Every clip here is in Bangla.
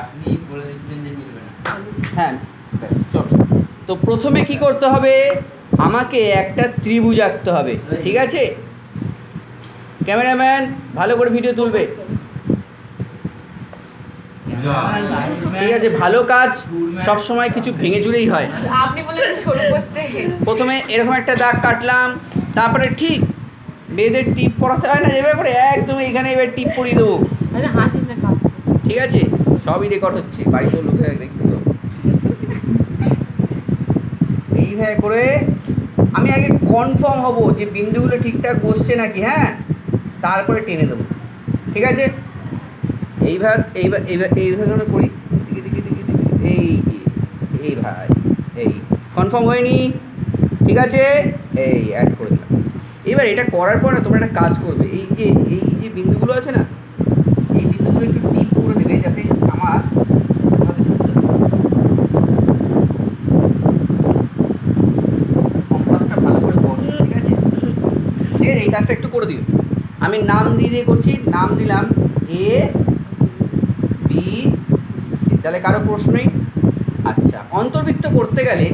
আপনি বলে দিচ্ছেন যে মিলবে না। হ্যাঁ চল, তো প্রথমে কি করতে হবে, আমাকে একটা ত্রিভুজ আঁকতে হবে, ঠিক আছে? ক্যামেরাম্যান ভালো করে ভিডিও তুলবে, ঠিক আছে? ভালো কাজ সব সময় কিছু ভেঙে চুরেই হয়। আপনি বলেন শুরু করতে। প্রথমে এরকম একটা দাগ কাটলাম, তারপরে ঠিক মেয়েদের টিপ পরাতে হয় না যেভাবে করে, একদম এখানে এবার টিপ পরিয়ে দেবো, আরে হাসিস না, কাঁদছে। ঠিক আছে? সবই রেকর্ড হচ্ছে, বাড়িতে লোকে দেখবে তো। এইভাবে করে আমি আগে কনফার্ম হব যে বিন্দুগুলো ঠিকঠাক বসছে নাকি, হ্যাঁ, তারপরে টেনে দেবো, ঠিক আছে? এইভাবে আমরা করি, এই ভাই, এই কনফার্ম হয়নি, ঠিক আছে? এই অ্যাড করে দিলাম। এবার এটা করার পর না তোমরা একটা কাজ করবে, এই যে বিন্দুগুলো আছে না, এই বিন্দুগুলো একটু ডিপ করে দেবে যাতে আমার কম্পাসটা ভালো করে বসে, ঠিক আছে? ঠিক আছে, এই কাজটা একটু করে দিও। আমি নাম দিয়ে করছি, নাম দিলাম এ বি সি। তাহলে কারো প্রশ্ন নেই? আচ্ছা, অন্তর্বৃত্ত করতে গেলে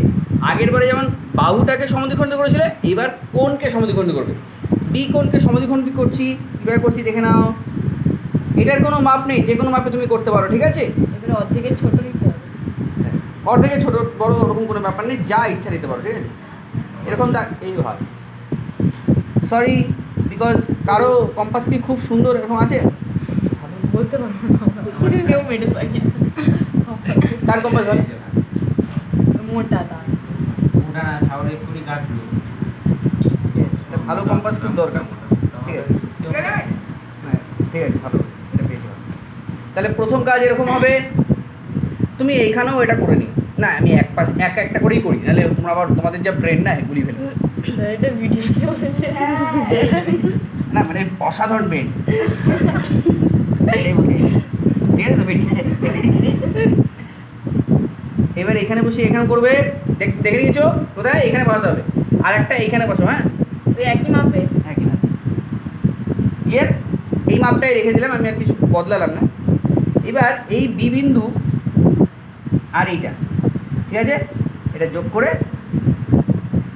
আগের বারে যেমন বাহুটাকে সমদ্বিখণ্ড করেছিলে, এবার কোণকে সমদ্বিখণ্ড করবে। বি কোণকে সমদ্বিখণ্ড করছি, কীভাবে করছি দেখে নাও। এটার কোনো মাপ নেই, যে কোনো মাপে তুমি করতে পারো, ঠিক আছে? এবারে অর্ধেকের ছোট নিতে হবে। অর্ধেকে ছোট বড় ওরকম কোনো ব্যাপার নেই, যা ইচ্ছা নিতে পারো, ঠিক আছে? এরকম এই হয়। সরি, বিকজ কারো কম্পাস কি খুব সুন্দর এরকম আছে? বলতে পারবো না, কেউ মেরে পারি না। কার কম্পাস ভালো? মোটা দাগ। ওটা না ছাউরে এক্ষুনি কাটলো। ভালো কম্পাস খুব দরকার, ঠিক আছে? হ্যাঁ, ঠিক আছে, ভালো, এটা পেয়েছি। তাহলে প্রথম কাজ এরকম হবে, তুমি এইখানেও এটা করে নিও না, আমি একটা করেই করি, নাহলে তোমরা আবার তোমাদের যা ব্রেন না গুলি ফেলে। এটা ভিডিও চলছে। না মানে অসাধারণ ব্রেন, ঠিক আছে তো বেরিয়ে। এবার এখানে বসে এখানে করবে, দেখে নিয়েছো কোথায়? এখানে বসাতে হবে, আর একটা এইখানে বসো, হ্যাঁ ওই একই মাপে। একই মাপ। এর এই মাপটাই রেখে দিলাম, আমি আর কিছু বদলালাম না। এবার এই বি বিন্দু আর এইটা, ঠিক আছে, এটা যোগ করে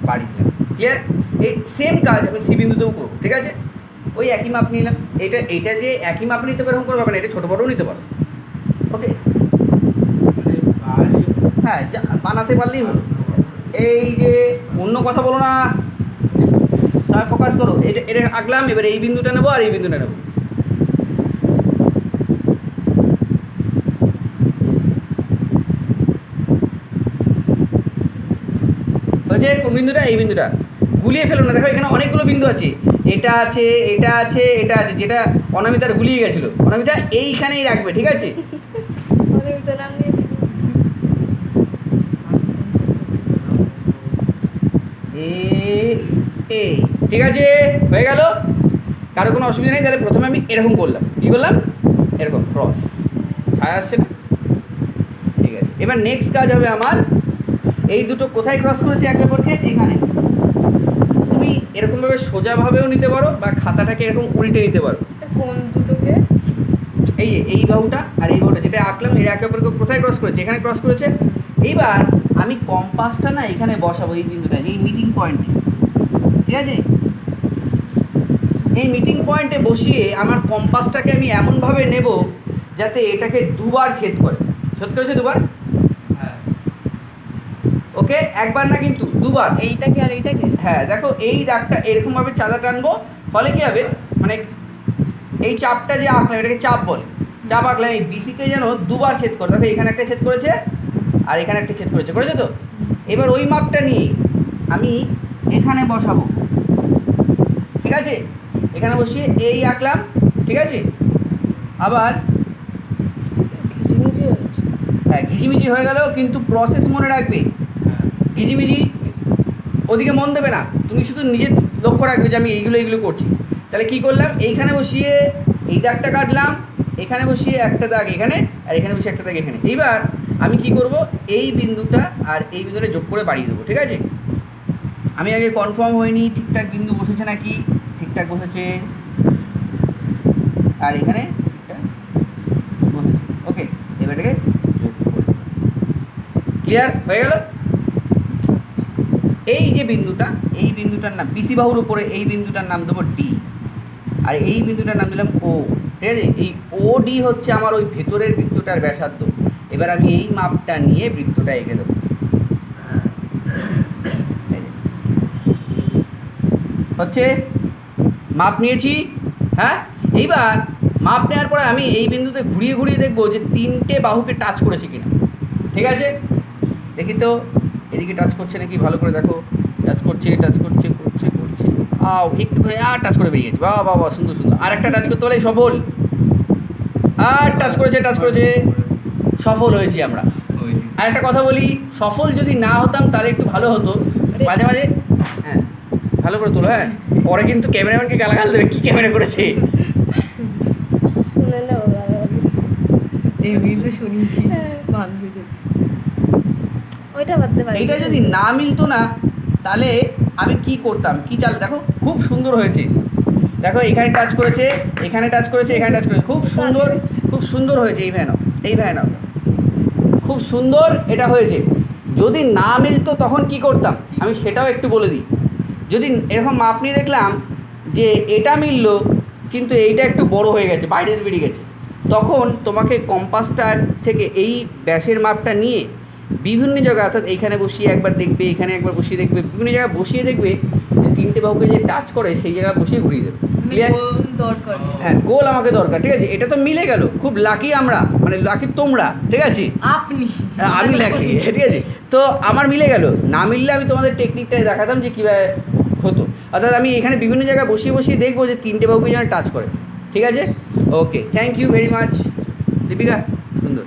বাড়ি দিলাম, ক্লিয়ার? এই সেম কাজ আমি সি বিন্দুতেও করবো, ঠিক আছে? ওই একই মাপ নিলাম। এইটা যে একই মাপ নিতে পারো করে পাবে না, এটা ছোটো বড়ও নিতে পারো, ওকে? হ্যাঁ, বানাতে পারলেই হলো। এই যে অন্য কথা বলো না, তার ফোকাস করো। এটা আঁকলাম, এবার এই বিন্দুটা নেবো আর এই বিন্দুটা নেবো। হচ্ছে কোন বিন্দুটা? এই বিন্দুটা। গুলিয়ে ফেলো না, দেখো এখানে অনেকগুলো বিন্দু আছে, এটা আছে, এটা আছে, এটা আছে, যেটা অনামিতার গুলিয়ে গেছিলো। অনামিতা এইখানেই রাখবে, ঠিক আছে? নাম নিয়েছি। এই ঠিক আছে, হয়ে গেল, কারো কোনো অসুবিধা নেই। তাহলে প্রথমে আমি এরকম করলাম, কী করলাম? এরকম ক্রস, ছায়া আসছে না? ঠিক আছে, এবার নেক্সট কাজ হবে আমার, এই দুটো কোথায় ক্রস করেছে একে অপরকে? এখানে। তুমি এরকমভাবে সোজাভাবেও নিতে পারো বা খাতাটাকে এরকম উল্টে নিতে পারো। কোন দুটোকে? এই বাহুটা আর এই বাহুটা যেটা আঁকলাম, এর একে অপরকে কোথায় ক্রস করেছে? এখানে ক্রস করেছে। এইবার আমি কম্পাসটা না এখানে বসাবো, এই বিন্দুটা, এই মিটিং পয়েন্টে, ঠিক আছে? এই মিটিং পয়েন্টে বসিয়ে আমার কম্পাসটাকে আমি এমনভাবে নেব যাতে এটাকে দুবার ছেদ করে। ছেদ করেছে দুবার? ওকে, একবার না কিন্তু দুবার। এইটাকে আর এইটাকে? হ্যাঁ, দেখো এই দাগটা এরকমভাবে চাঁদা টানবো, ফলে কী হবে, মানে এই চাপটা যে আঁকলাম এটাকে চাপ বলে। চাপ আঁকলাম, এই বিসিকে যেন দুবার ছেদ করে। দেখো এখানে একটা ছেদ করেছে আর এখানে একটা ছেদ করেছে, করেছে তো? এবার ওই মাপটা নিয়ে আমি এখানে বসাবো, ঠিক আছে? এখানে বসিয়ে এই আঁকলাম, ঠিক আছে? আবার হ্যাঁ, ঘিজিমিজি হয়ে গেল, কিন্তু প্রসেস মনে রাখবে। ঘিজিমিজি ওদিকে মন দেবে না, তুমি শুধু নিজের লক্ষ্য রাখবে যে আমি এইগুলো করছি। তাহলে কি করলাম? এইখানে বসিয়ে এই দাগটা কাটলাম, এখানে বসিয়ে একটা দাগ এখানে, আর এখানে বসিয়ে একটা দাগ এখানে। এইবার আমি কি করব? এই বিন্দুটা আর এই বিন্দুটা যোগ করে বাড়িয়ে দেবো, ঠিক আছে? আমি আগে কনফার্ম হয়নি ঠিকঠাক বিন্দু বসেছে নাকি। ঠিকঠাক বসেছে, আর এখানে ঠিকঠাক বসেছে, ওকে। এবার এটাকে ক্লিয়ার হয়ে গেল? এই যে বিন্দুটা, এই বিন্দুটার নাম পিসি বাহুর উপরে, এই বিন্দুটার নাম দেবো ডি, আর এই বিন্দুটার নাম দিলাম ও। ঠিক আছে, এই ও ডি হচ্ছে আমার ওই ভেতরের বৃত্তটার ব্যাসার্ধ। এবার আমি এই মাপটা নিয়ে বৃত্তটা এঁকে দেবো। হচ্ছে মাপ নিয়েছি, হ্যাঁ। এইবার মাপ নেওয়ার পরে আমি এই বিন্দুতে ঘুরিয়ে ঘুরিয়ে দেখবো যে তিনটে বাহুকে টাচ করেছে কিনা। ঠিক আছে, দেখি তো এদিকে টাচ করছে নাকি, ভালো করে দেখো। টাচ করছে, টাচ করছে, করছে করছে, একটুখানি আর টাচ করে বেরিয়ে গেছে। বাহ বাহ বাহ, সুন্দর সুন্দর। আর একটা টাচ করতে বলে সফল, আর টাচ করেছে, টাচ করেছে, সফল হয়েছি আমরা। আর একটা কথা বলি, সফল যদি না হতাম তাহলে একটু ভালো হতো। মাঝে মাঝে হ্যাঁ ভালো করে তোলো, হ্যাঁ। পরে কিন্তু ক্যামেরাম্যানকে গালাগাল দেবে, কী ক্যামেরা করেছে। শুনে নেবো গালাগালি। এমনি তো শুনিয়েছি বান্ধবীদের। ওইটা বাদ দে ভাই। এইটা যদি না মিলতো না তাহলে আমি কি করতাম, কি চাল। দেখো খুব সুন্দর হয়েছে, দেখো এখানে টাচ করেছে, এখানে টাচ করেছে, এখানে টাচ করেছে, খুব সুন্দর, খুব সুন্দর হয়েছে। এই ভ্যান, এই ভ্যান খুব সুন্দর এটা হয়েছে। যদি না মিলতো তখন কি করতাম আমি সেটাও একটু বলে দিই। যদি এরকম মাপ নিয়ে দেখলাম যে এটা মিললো কিন্তু এইটা একটু বড় হয়ে গেছে, বাইরে বেরিয়ে গেছে, তখন তোমাকে কম্পাসটা থেকে এই ব্যাসের মাপটা নিয়ে বিভিন্ন জায়গায়, অর্থাৎ এইখানে বসিয়ে একবার দেখবে, এখানে একবার বসিয়ে দেখবে, বিভিন্ন জায়গায় বসিয়ে দেখবে যে তিনটে বাহুকে যে টাচ করে সেই জায়গায় বসিয়ে ঘুরিয়ে দেবে। ক্লিয়ার? দরকার। হ্যাঁ, গোল আমাকে দরকার। ঠিক আছে, এটা তো মিলে গেল, খুব লাকি আমরা, মানে লাকি তোমরা। ঠিক আছে, আপনি আমি লাকি। ঠিক আছে, তো আমার মিলে গেল। না মিললে আমি তোমাদের টেকনিকটাই দেখাতাম যে কীভাবে হতো। অর্থাৎ আমি এখানে বিভিন্ন জায়গায় বসিয়ে বসিয়ে দেখবো যে তিনটে বাহুকে যেন টাচ করে। ঠিক আছে, okay, thank you very much Deepika, সুন্দর।